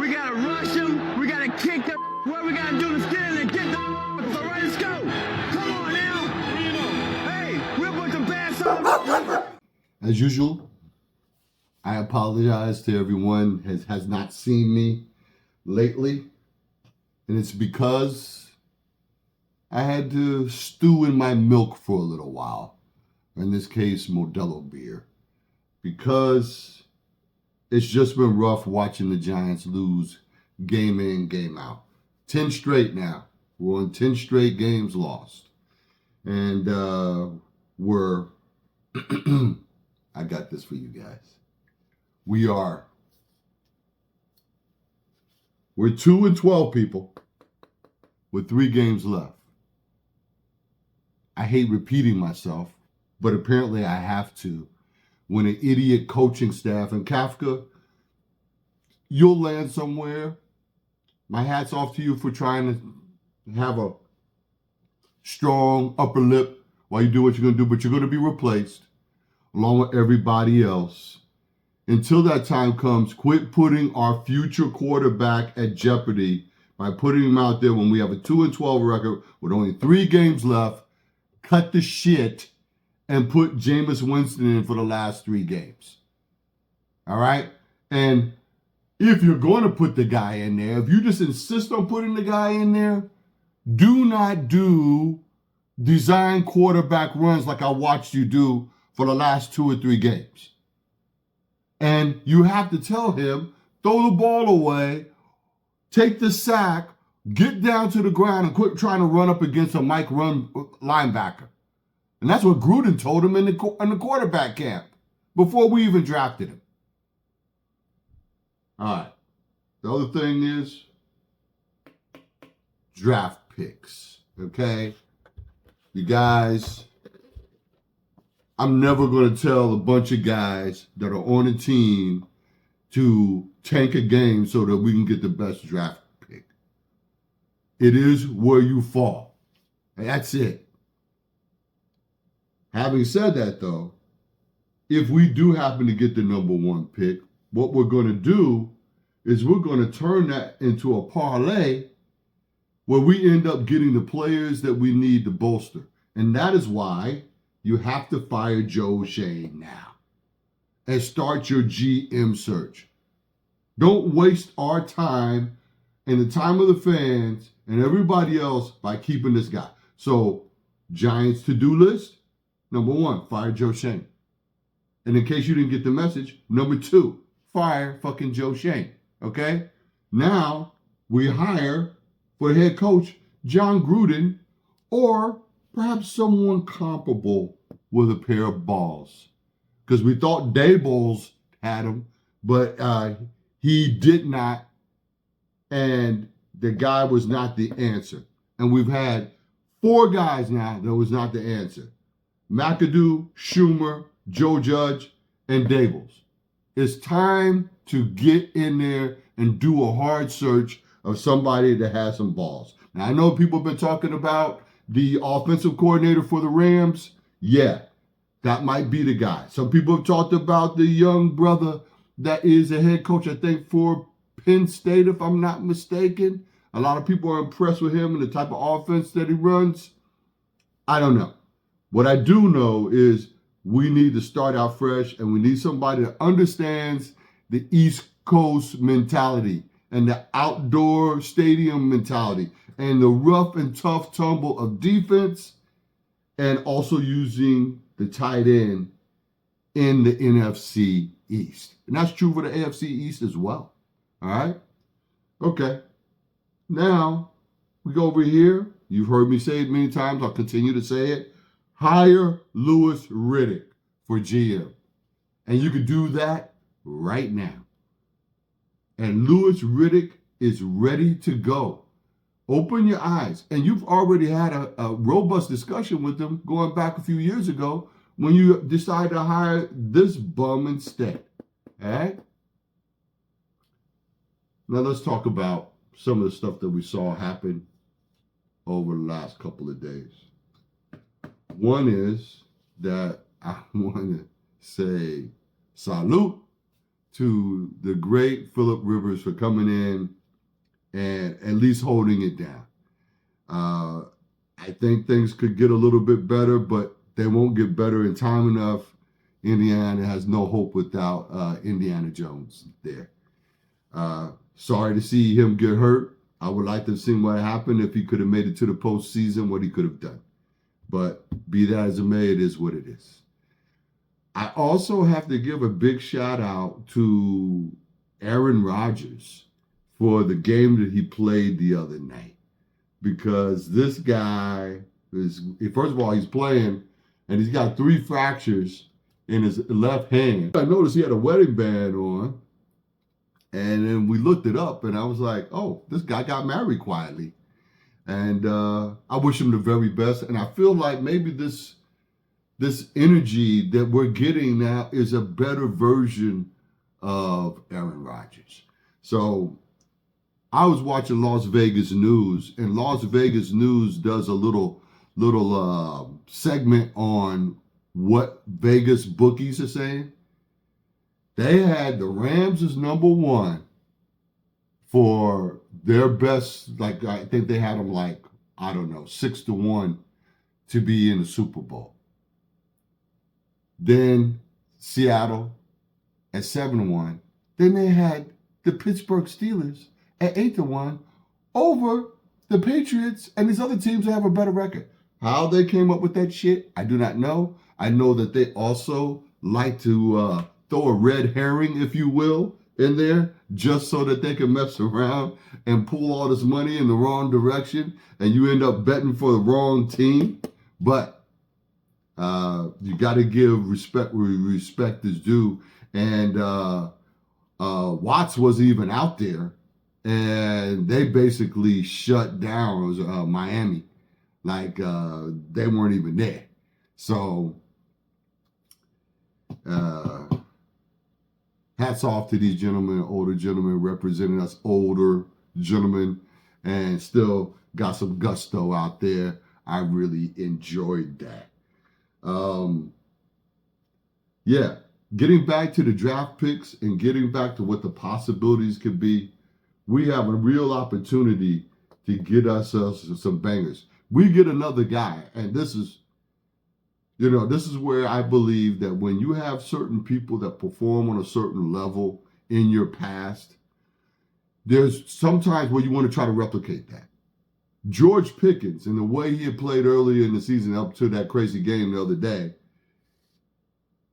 We gotta rush them. We gotta kick them. What we gotta do is get in and get the. All right, let's go. Come on now. Hey, we'll put the bass on. As usual, I apologize to everyone has not seen me lately, and it's because I had to stew in my milk for a little while. In this case, Modelo beer, because it's just been rough watching the Giants lose game in, game out. 10 straight now. We're on 10 straight games lost. And we're, I got this for you guys. We're 2-12 people with 3 games left. I hate repeating myself, but apparently I have to. When an idiot coaching staff, and Kafka, you'll land somewhere. My hat's off to you for trying to have a strong upper lip while you do what you're going to do, but you're going to be replaced along with everybody else. Until that time comes, quit putting our future quarterback at jeopardy by putting him out there when we have a 2-12 record with only 3 games left. Cut the shit and put Jameis Winston in for the last 3 games. All right? And if you're going to put the guy in there, if you just insist on putting the guy in there, do not do design quarterback runs like I watched you do for the last 2 or 3 games. And you have to tell him, throw the ball away, take the sack, get down to the ground, and quit trying to run up against a Mike Run linebacker. And that's what Gruden told him in the quarterback camp before we even drafted him. All right. The other thing is draft picks, okay? You guys, I'm never going to tell a bunch of guys that are on a team to tank a game so that we can get the best draft pick. It is where you fall. And that's it. Having said that, though, if we do happen to get the number 1 pick, what we're going to do is we're going to turn that into a parlay where we end up getting the players that we need to bolster. And that is why you have to fire Joe Schoen now and start your GM search. Don't waste our time and the time of the fans and everybody else by keeping this guy. So, Giants to-do list. Number 1, fire Joe Schoen. And in case you didn't get the message, number 2, fire fucking Joe Schoen. Okay? Now, we hire for head coach John Gruden, or perhaps someone comparable with a pair of balls. Because we thought Daboll's had him, but he did not. And the guy was not the answer. And we've had 4 guys now that was not the answer. McAdoo, Schumer, Joe Judge, and Daboll's. It's time to get in there and do a hard search of somebody that has some balls. Now, I know people have been talking about the offensive coordinator for the Rams. Yeah, that might be the guy. Some people have talked about the young brother that is a head coach, I think, for Penn State, if I'm not mistaken. A lot of people are impressed with him and the type of offense that he runs. I don't know. What I do know is we need to start out fresh, and we need somebody that understands the East Coast mentality and the outdoor stadium mentality and the rough and tough tumble of defense, and also using the tight end in the NFC East. And that's true for the AFC East as well. All right? Okay. Now, we go over here. You've heard me say it many times. I'll continue to say it. Hire Louis Riddick for GM. And you can do that right now. And Louis Riddick is ready to go. Open your eyes. And you've already had a robust discussion with him going back a few years ago when you decided to hire this bum instead. All right? Now let's talk about some of the stuff that we saw happen over the last couple of days. One is that I want to say salute to the great Phillip Rivers for coming in and at least holding it down. I think things could get a little bit better, but they won't get better in time enough. Indiana has no hope without Indiana Jones there. Sorry to see him get hurt. I would like to have seen what happened if he could have made it to the postseason, what he could have done. But be that as it may, it is what it is. I also have to give a big shout out to Aaron Rodgers for the game that he played the other night. Because this guy is, first of all, he's playing and he's got 3 fractures in his left hand. I noticed he had a wedding band on. And then we looked it up and I was like, oh, this guy got married quietly. And I wish him the very best. And I feel like maybe this energy that we're getting now is a better version of Aaron Rodgers. So I was watching Las Vegas News, and Las Vegas News does a little segment on what Vegas bookies are saying. They had the Rams as number 1 for their best. Like, I think they had them 6-1 to be in the Super Bowl. Then Seattle at 7-1. Then they had the Pittsburgh Steelers at 8-1 over the Patriots and these other teams that have a better record. How they came up with that shit, I do not know. I know that they also like to throw a red herring, if you will, in there just so that they can mess around and pull all this money in the wrong direction and you end up betting for the wrong team. But you got to give respect where respect is due. And Watts wasn't even out there. And they basically shut down Miami. Like, they weren't even there. So, hats off to these gentlemen, older gentlemen representing us older gentlemen, and still got some gusto out there. I really enjoyed that. Yeah, getting back to the draft picks and getting back to what the possibilities could be, we have a real opportunity to get ourselves some bangers. We get another guy, and this is where I believe that when you have certain people that perform on a certain level in your past, there's sometimes where you want to try to replicate that. George Pickens, and the way he had played earlier in the season up to that crazy game the other day,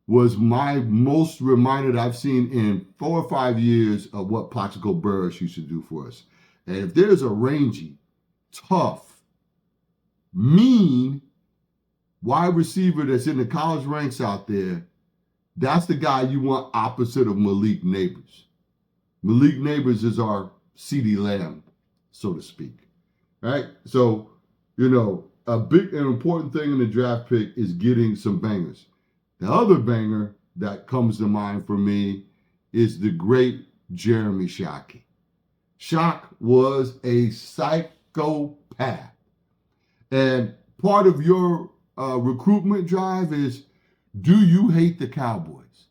was my most reminder I've seen in 4 or 5 years of what Plaxico Burress used to do for us. And if there's a rangy, tough, mean wide receiver that's in the college ranks out there, that's the guy you want opposite of Malik Neighbors. Malik Neighbors is our CeeDee Lamb, so to speak. Right? So, a big and important thing in the draft pick is getting some bangers. The other banger that comes to mind for me is the great Jeremy Shockey. Shock was a psychopath. And part of your recruitment drive is, do you hate the Cowboys?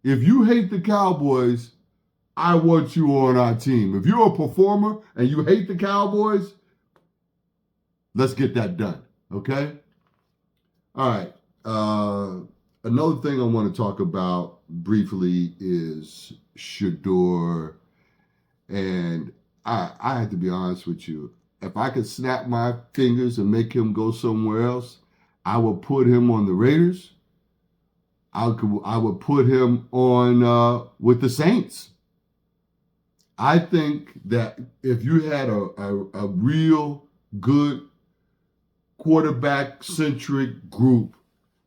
If you hate the Cowboys, I want you on our team. If you're a performer and you hate the Cowboys, let's get that done, okay? All right. Another thing I want to talk about briefly is Shedeur. And I have to be honest with you. If I could snap my fingers and make him go somewhere else, I would put him on the Raiders. I would put him on with the Saints. I think that if you had a real good quarterback-centric group,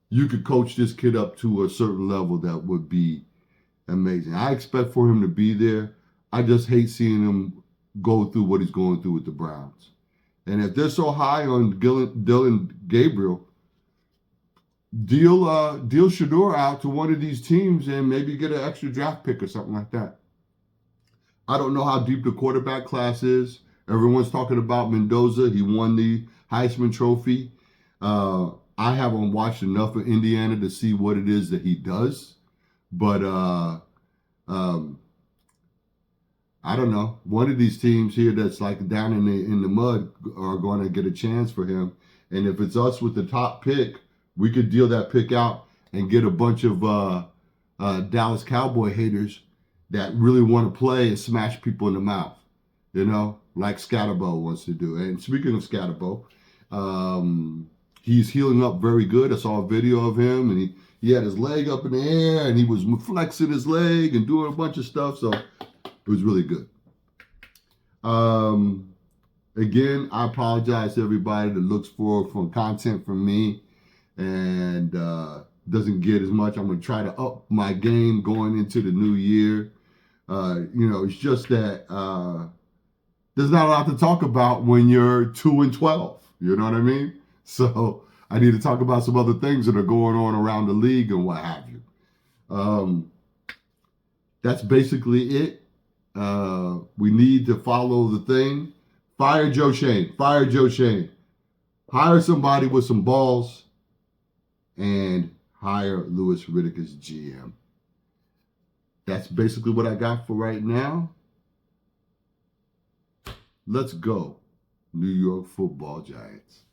you could coach this kid up to a certain level that would be amazing. I expect for him to be there. I just hate seeing him go through what he's going through with the Browns. And if they're so high on Dylan Gabriel, deal Shedeur out to one of these teams and maybe get an extra draft pick or something like that. I don't know how deep the quarterback class is. Everyone's talking about Mendoza. He won the Heisman Trophy. I haven't watched enough of Indiana to see what it is that he does. But I don't know. One of these teams here that's like down in the mud are going to get a chance for him. And if it's us with the top pick, we could deal that pick out and get a bunch of Dallas Cowboy haters that really want to play and smash people in the mouth, you know, like Scatterbo wants to do. And speaking of Scatterbo, he's healing up very good. I saw a video of him, and he had his leg up in the air, and he was flexing his leg and doing a bunch of stuff. So it was really good. Again, I apologize to everybody that looks for content from me and doesn't get as much. I'm going to try to up my game going into the new year. You know, it's just that there's not a lot to talk about when you're 2-12. You know what I mean? So I need to talk about some other things that are going on around the league and what have you. That's basically it. We need to follow the thing. Fire Joe Schoen. Fire Joe Schoen. Hire somebody with some balls and hire Louis Riddick as GM. That's basically what I got for right now. Let's go, New York Football Giants.